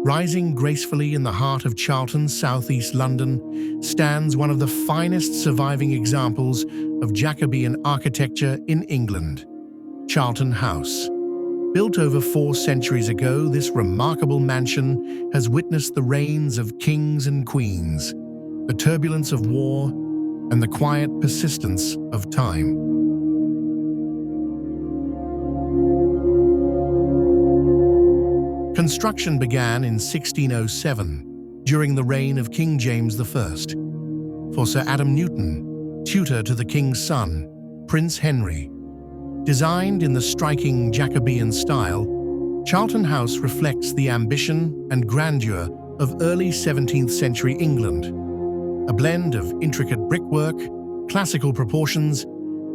Rising gracefully in the heart of Charlton, southeast London, stands one of the finest surviving examples of Jacobean architecture in England, Charlton House. Built over 4 centuries ago, this remarkable mansion has witnessed the reigns of kings and queens, the turbulence of war, and the quiet persistence of time. Construction began in 1607, during the reign of King James I. For Sir Adam Newton, tutor to the king's son, Prince Henry. Designed in the striking Jacobean style, Charlton House reflects the ambition and grandeur of early 17th century England, a blend of intricate brickwork, classical proportions,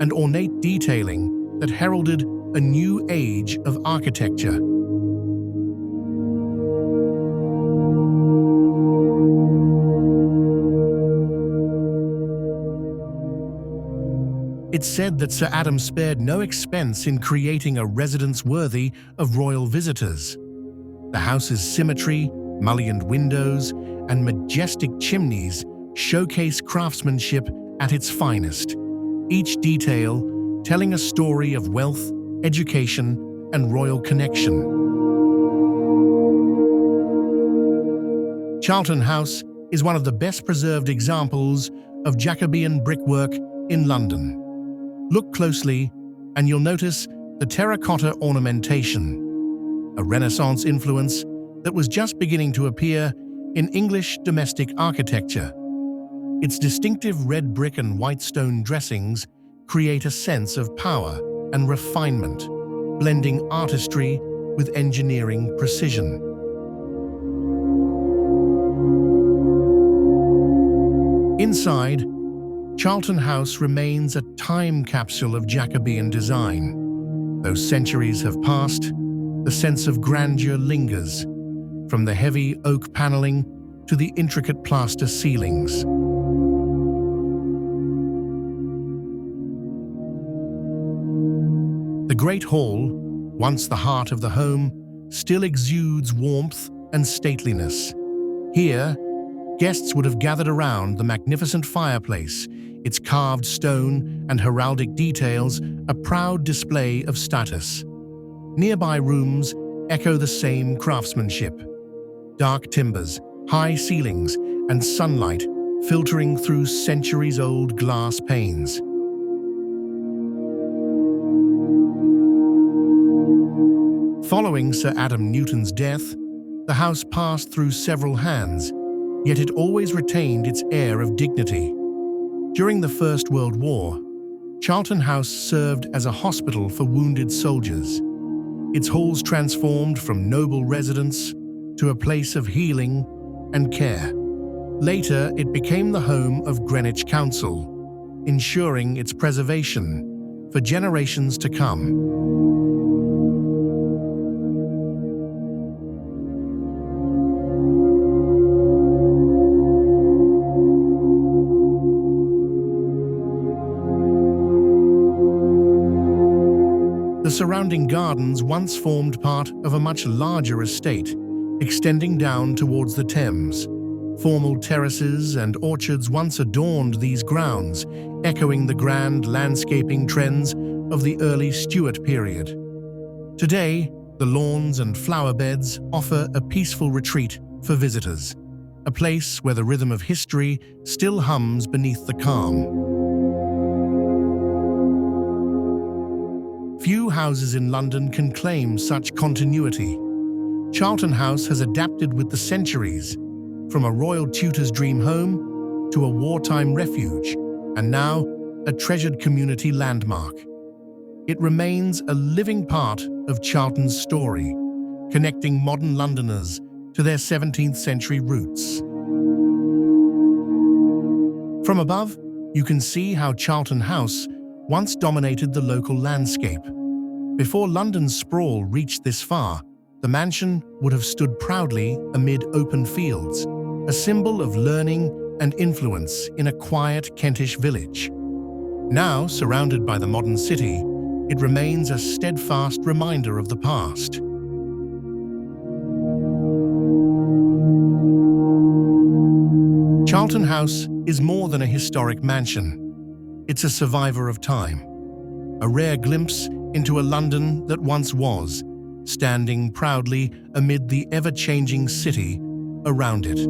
and ornate detailing that heralded a new age of architecture. It's said that Sir Adam spared no expense in creating a residence worthy of royal visitors. The house's symmetry, mullioned windows, and majestic chimneys showcase craftsmanship at its finest, each detail telling a story of wealth, education, and royal connection. Charlton House is one of the best preserved examples of Jacobean brickwork in London. Look closely, and you'll notice the terracotta ornamentation, a Renaissance influence that was just beginning to appear in English domestic architecture. Its distinctive red brick and white stone dressings create a sense of power and refinement, blending artistry with engineering precision. Inside, Charlton House remains a time capsule of Jacobean design. Though centuries have passed, the sense of grandeur lingers, from the heavy oak paneling to the intricate plaster ceilings. The Great Hall, once the heart of the home, still exudes warmth and stateliness. Here, guests would have gathered around the magnificent fireplace, its carved stone and heraldic details a proud display of status. Nearby rooms echo the same craftsmanship. Dark timbers, high ceilings, and sunlight filtering through centuries-old glass panes. Following Sir Adam Newton's death, the house passed through several hands, yet it always retained its air of dignity. During the First World War, Charlton House served as a hospital for wounded soldiers. Its halls transformed from noble residence to a place of healing and care. Later, it became the home of Greenwich Council, ensuring its preservation for generations to come. The surrounding gardens once formed part of a much larger estate, extending down towards the Thames. Formal terraces and orchards once adorned these grounds, echoing the grand landscaping trends of the early Stuart period. Today, the lawns and flower beds offer a peaceful retreat for visitors, a place where the rhythm of history still hums beneath the calm. Few houses in London can claim such continuity. Charlton House has adapted with the centuries, from a royal tutor's dream home to a wartime refuge, and now a treasured community landmark. It remains a living part of Charlton's story, connecting modern Londoners to their 17th century roots. From above, you can see how Charlton House once dominated the local landscape. Before London's sprawl reached this far, the mansion would have stood proudly amid open fields, a symbol of learning and influence in a quiet Kentish village. Now, surrounded by the modern city, it remains a steadfast reminder of the past. Charlton House is more than a historic mansion. It's a survivor of time, a rare glimpse into a London that once was, standing proudly amid the ever-changing city around it.